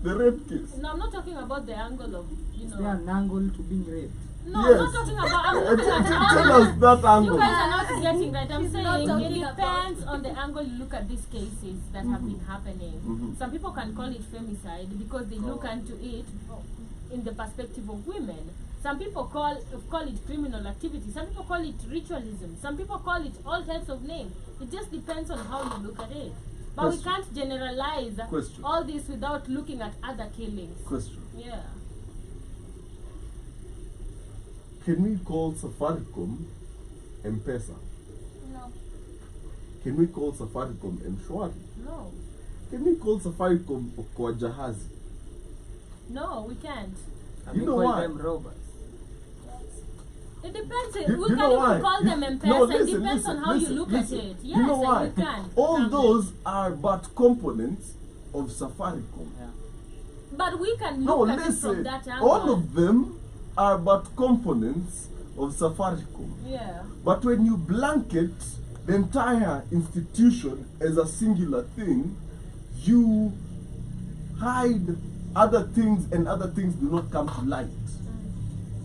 the rape case. No, I'm not talking about the angle of, Is there an angle to being raped? No, Yes. I'm not talking about. I'm looking at the Tell us that You angle. guys are not getting right. I'm He's not saying it talking depends on the angle you look at these cases that have been happening. Some people can call it femicide because they look into it in the perspective of women. Some people call it criminal activity. Some people call it ritualism. Some people call it all types of names. It just depends on how you look at it. But we can't generalize all this without looking at other killings. Question. Yeah. Can we call Safaricom M-Pesa? No. Can we call Safaricom M-Shwari? No. Can we call Safaricom Okoa Jahazi? No, we can't. You know why? Them robots. It depends. You We know can't why? even call them M-Pesa. No, It depends on how you look at it. Yes, you know why? and you can. All those are but components of Safaricom. Yeah. But we can No, look at it from listen. that angle. All of them are but components of Safaricom. Yeah. But when you blanket the entire institution as a singular thing, you hide other things, and other things do not come to light.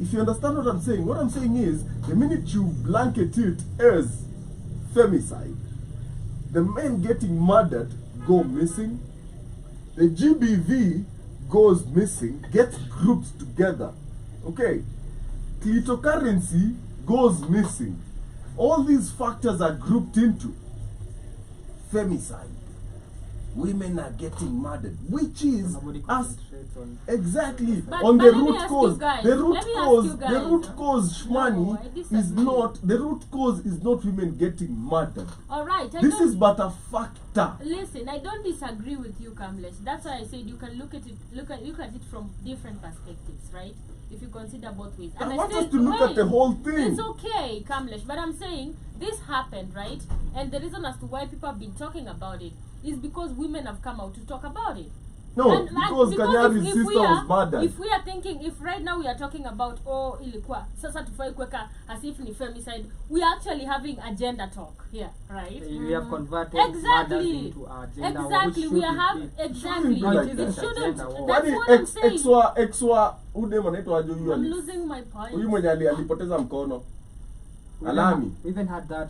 If you understand what I'm saying is, the minute you blanket it as femicide, the men getting murdered go missing, the GBV goes missing, gets grouped together. Okay, cryptocurrency goes missing. All these factors are grouped into femicide. Women are getting murdered, which is us exactly But on the let me root ask cause. you guys, The root let me ask cause, you the guys. root cause, Shmani, No, I disagree. is not. The root cause is not women getting murdered. All right. This is but a factor. Listen, I don't disagree with you, Kamlesh. That's why I said you can look at it from different perspectives, right? If you consider both ways. I And want still- us to look at the whole thing. It's okay, Kamlesh, but I'm saying this happened, right? And the reason as to why people have been talking about it is because women have come out to talk about it. No, because Kanyari's if sister we are, was murdered. If we are thinking, if right now we are talking about ilikuwa sasa tufai kuweka as if ni femicide, we are actually having agenda talk here, right? We have converted Exactly. murders into agenda war, Exactly, which we shouldn't have be. exactly. Shouldn't be like It that. shouldn't. Agenda war. That's Kwani what I'm saying. exwa udem anaitwa aje huyu I'm losing my point. huyu mwenye alipoteza mkono alami, We even had that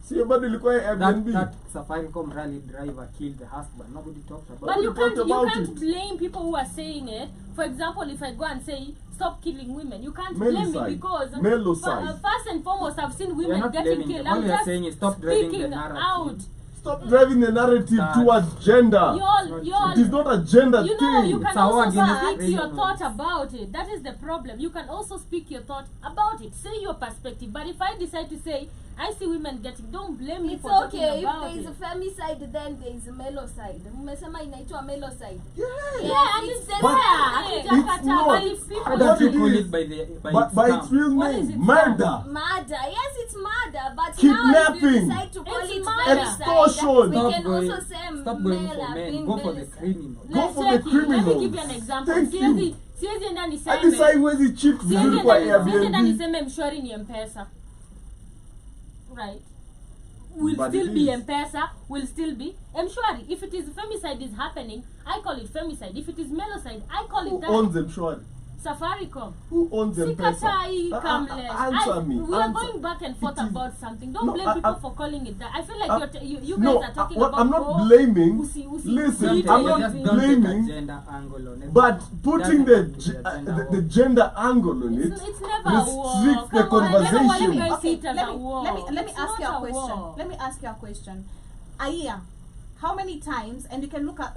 sio bado ilikuwa Airbnb. that Safaricom rally driver killed the husband. Nobody talked about But it. you talked can't about you can't it. blame people who are saying it. For example, if I go and say stop killing women, you can't blame me Melicide. because Melicide. first and foremost, I've seen We are women not getting blaming killed. them. All I'm we are just saying is stop driving the speaking narrative. out. Stop driving the narrative That- towards gender. Y'all, It is not a gender you know, thing. you can It's our also against speak your racism. thought about it. That is the problem. You can also speak your thought about it. Say your perspective. But if I decide to say, I see women getting, don't blame me It's for talking okay if about there is it. a femicide, then there is a melocide. Mmesema inaitwa melocide. Yeah. Yeah, and It's it's the there. But Hatujakata, not. but if people Why What don't you it call is- it by By its its real What is name, it murder. Murder. Yes, it's murder. But now if Kidnapping. you decide to call It's it murder. femicide, Extortion. we can also say Stop going male for are men. being Go for the melicide. criminal. Go Let's for the check it. Let me criminals. give you an example. Thank you. Siwezi enda Hadi niseme. sai huwezi cheat vizuri kwa Siwezi enda Airbnb. niseme mshwari ni M-Pesa. Right. Will But still it be is. M-Pesa, will still be M-Shwari. If it is femicide is happening, I call it femicide. If it is melocide, I call Who it that. owns M-Shwari? Safaricom. Who owns M-Pesa? Sikatai, Kamlesh. Answer me. We are answer. going back and forth It is- about something. Don't No, blame people for calling it that. I feel like you guys No, are talking what about. I'm not blaming. Listen, Listen, don't I'm take not Just it. don't take blaming, a gender angle on it. but putting Doesn't the, have to be a gender war. the gender angle on it It's never a war. restricts the Come on, I don't know why you conversation. guys see Okay, it as let a me war. let me It's ask you not a question. war. Let me ask you a question. Aya, how many times, and you can look at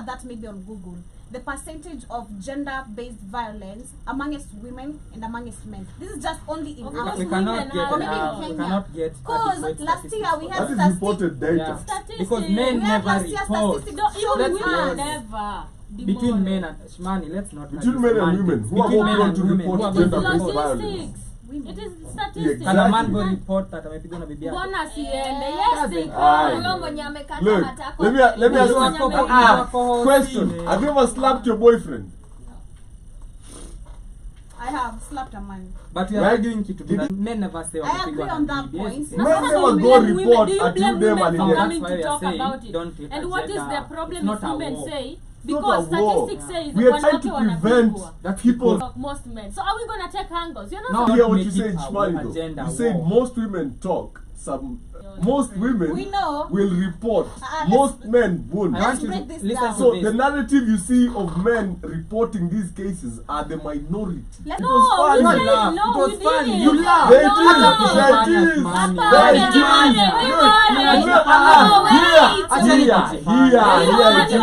that maybe on Google, the percentage of gender-based violence amongst women and amongst men. This is just only in Of our course, we women cannot get are- maybe in we Kenya. cannot get Because adequate last year statistics we for had That that. is reported data. Yeah. Statistics. Because men We had never last year report. statistics. Don't, even Let's women ask. never. Between men and Shmani, let's not Between like men this and man women, things. who are Between more men prone and to women, report who are It is more gender-based prone. violence? It is Yeah, statistics. Can a man Exactly. go report that amepigwa na bibi yake? Mbona siende? Yes, they Aye. can. Huyo mwenye amekata Look, matako. let me ask Mwenye you amekata. question. Have you ever slapped your boyfriend? I have slapped a man. But we are Right? arguing kitu Did tuna men never say I agree wamepigwa on na that bibi. Yes, point. yes. Now, Men sasa never do you go blame report women? Do you until blame them women and for yes. coming That's why to we are talk saying about it? don't take And what is the agenda. problem It's if not a women war. say Because not a war. statistics says We are trying to wanawake prevent wanapigwa. people. Most men. So are we gonna take angles? You're not No. supposed Hear what Make you it said, a Shmali, though. agenda You said war. most women talk. Most women We know. will report. let's- Most men won't. I Let's want you break to this listen down. to So this. the narrative you see of men reporting these cases are the minority. Let's- It was No, funny. we Not said laugh. no, It was we funny. didn't. You laugh. They No. did. Hata They kufanya did. money. They Hapana, did. hapana, Good. hapana. Here, No, wait. Acha here, nipate. here, You here, know it what? is. You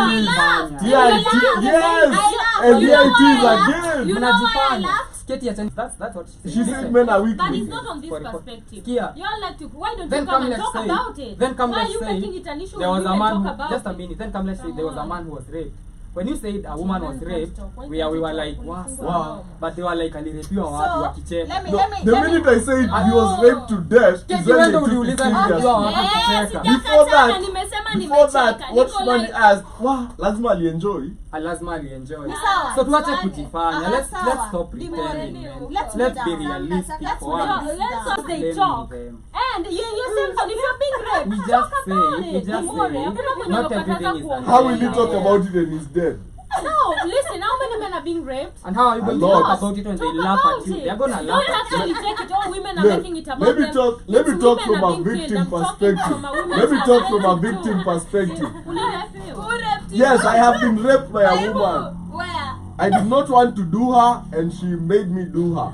Here laughed. it is. You Yes. laughed. And You here know it why is I laughed? again. You know why I Mnajifanya. laughed? Sketi acheni. That's what she She said. said men are weak. But it's not on this For- perspective. Skia. You all like to. Why don't Then you come come and let's talk say. about it? Then come Why let's are you say. making it an issue There when was a women man talk who, about just a it? minute. Then come let's say Come there was a on. man who was raped. When you said a woman was raped, we were like, wow. Wow. But they were like alirepiwa So, watu wakicheka. let me, No, let me, the let me. minute I said he was raped to death, is Keti when wewe they ndo took it uliuliza seriously. nikiwa watu Yes, kucheka. Before sijakataa that, na nimesema before that, nimecheka. what Niko Shmali like- asked, wow, lazima alienjoy. Lazima alienjoy. Ni sawa. So tuache Fine. kujifanya. Let's Sawa. stop Be pretending. real. Man. Let's Let's be be down. realistic Let's for be once. down. Let's us they Blaming talk. them. And you Simpson, if you're being raped, We talk just about say, we it. just Tomorrow, say, hakuna mwenye not anakataza everything is kuongea. How will he Yeah. talk about it when he's dead? No, listen, how many men are being raped? And how are you A going to lot. talk about it when they Talk laugh about at you? it. They're gonna Don't laugh at actually you. take it. All women are Let- making it about let me them. talk. Let me It's talk women from are a being killed. victim I'm talking perspective. from a woman's Let me talk from a perspective victim too. perspective. Who raped you? Who raped you? Yes, I have been raped by a woman. Where? I did not want to do her, and she made me do her.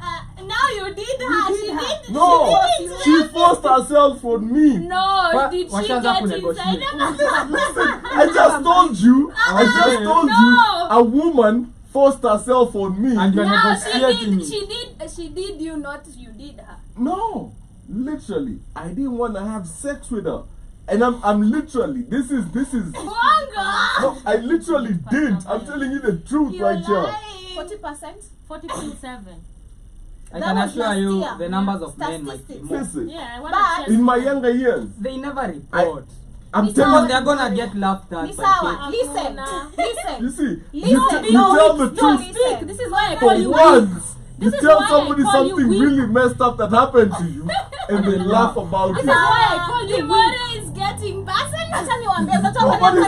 Now you did her. did She her. did. No, She did. she forced herself on me. No, What- did she washaanza get kunegotiate. inside? Listen, I just told you. I just told you. No. A woman forced herself on me. And you're No, negotiating it. she did you not, you did her. No, literally, I didn't want to have sex with her, and I'm literally. This is. Wanga! No, I literally didn't. I'm telling you the truth You're right here. lying. 40%? 40.7. I That can was assure last you year. the numbers of men might be Statistics. more. Listen, Yeah, I want But- to check. in my younger years, They never report. I'm It's telling Because all- they're gonna get laughed at by Nisawa, kids. listen, Hakuna. you listen. see, Listen, you no, tell the no, truth. listen. Speak. This is why I For call you weak. once, you This is tell why I somebody call you something weak. really messed up that happened to you, and they laugh about This is it. why I call you weak. Kimore is getting personal. Acha niwaambie, unajua Nobody- kwani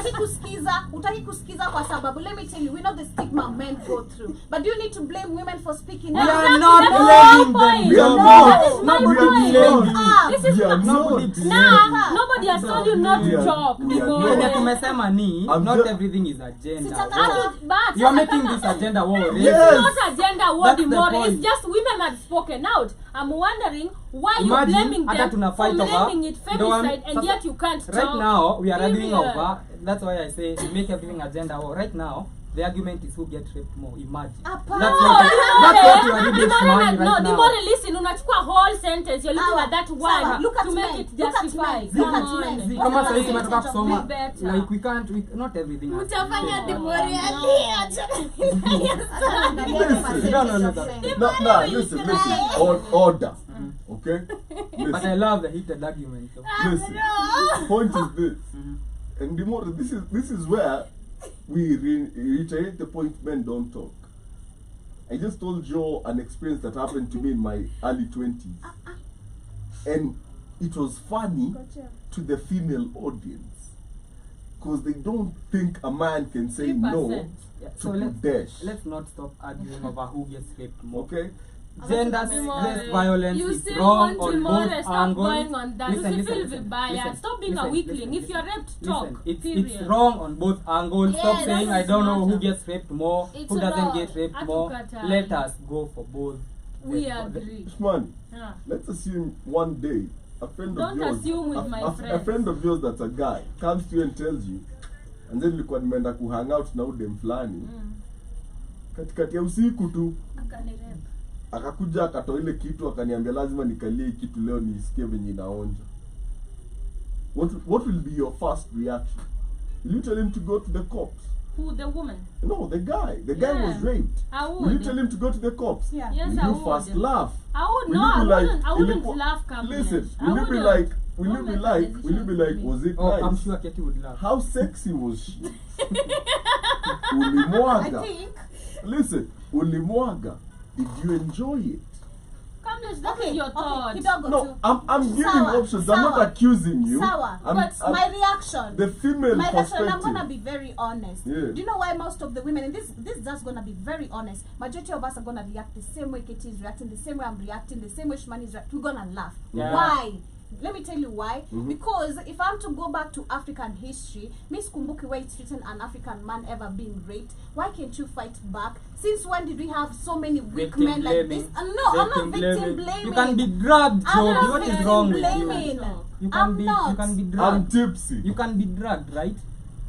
hutaki kusikiza kwa sababu, let me tell you, we know the stigma men go through, but do you need to blame women for speaking We out? are not That's blaming my them. point. We are No, not. That is my nobody point. blamed you. Ah, This is We are not. Nobody not. blamed Nah, you. nobody has told you not We to are- talk. we are Tomorrow. Wenye not. tumesema ni I'm not just- everything is agenda. Sitaka- But You are sasa making kama- this agenda war. It's Yes. not agenda war That's the more. point. It's just women have spoken out. I'm wondering why you're Imagine, blaming hata them tuna for fight over- blaming it Ndio wa- femicide and sasa- yet you can't talk. Right now, we are arguing Period. over. That's why I say we make everything agenda war. Right now, the argument is who gets raped more. Imagine. Apana. That's what you are reading Dimore, money no, right now. Dimore, listen, unachukua whole sentence. You're looking Sawa, at that sawa. one Look at to make men. it Look at justify. men. Come Look at on. men. See, What kama about sasa the tumetoka percentage of kusoma, be better? like we can't, not everything. has to be Utafanya taken. Dimori No. Listen. No, no, no, No, listen, order. Okay? But I Listen, love the heated argument. though. listen. Point is this, and the more this is where we reiterate the point: men don't talk. I just told Joe an experience that happened to me in my early 20s, and it was funny to the female audience because they don't think a man can say 3%. no Yeah, to so dash. let's not stop arguing over who gets raped more. Okay? Gender-based violence You is still wrong want on Dimore, both stop angles. going on that. Listen, Usifeel listen, vibaya. listen, Stop being a listen, weakling. listen, If you're raped, talk. Listen, it's Period. wrong on both angles. Yeah, Stop that saying I doesn't don't know who matter. gets raped more, It's who doesn't wrong. get raped more. Hatukatai. Let us go for both. We The- agree. Usman, Yeah. let's assume one day a friend Don't of yours, assume with my a friends. friend of yours that's a guy comes to you and tells you, and then nilikuwa nimeenda kuhang out na udem fulani katikati ya usiku tu akakuja akatoa ile kitu akaniambia lazima nikalie hii kitu leo nisikie venye inaonja. What will be your first reaction? Will you tell him to go to the cops? Who? The woman? No, the guy. The guy Yeah. was raped. I Will you would. tell him to go to the cops? Yeah. Yes, Will I you would. first laugh? I would Will no, you be I wouldn't ilikuwa- laugh calmly. Listen, I will you be wouldn't. like, will you Don't be make like, a will you be decision like, for me. was it Oh, I'm nice? sure Katie would laugh. How sexy was she? I Ulimwaga. think Listen, ulimwaga. Did you enjoy it? Come Kamlesh, that is your thought. kidogo No, tu. I'm giving Sawa, options. I'm not sawa. accusing you. Sawa. But My reaction. The female My reaction, perspective. I'm gonna be very honest. Yeah. Do you know why most of the women, and this just gonna be very honest, majority of us are gonna react the same way KT is reacting, the same way I'm reacting, the same way Shmani is reacting. We're gonna laugh. Yeah. Why? Let me tell you why. Because if I'm to go back to African history, Miss Kumbuki, where it's written an African man ever being raped, why can't you fight back? Since when did we have so many weak Victim men like this? blaming. No, I'm not victim blaming. You can be dragged, I'm Joe. not What is victim wrong with blaming. you? You I'm can be not. you can be I'm dragged. tipsy. You can be dragged, right?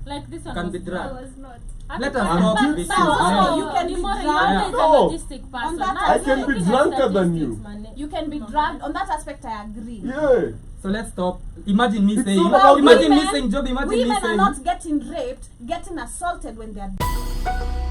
Like this one Can was be I dragged. was not. Let us I'm stop deep this. down. Oh, man. you can be Dimora, dragged. you No. are a logistic person. On that Now, I you're can be looking at drunker than statistics, you. man. You can be dragged. On that aspect, I agree. Yeah. So let's stop. Imagine me It's saying, not about imagine me women- saying, Job, imagine me Women are saying, not getting raped, getting assaulted when they are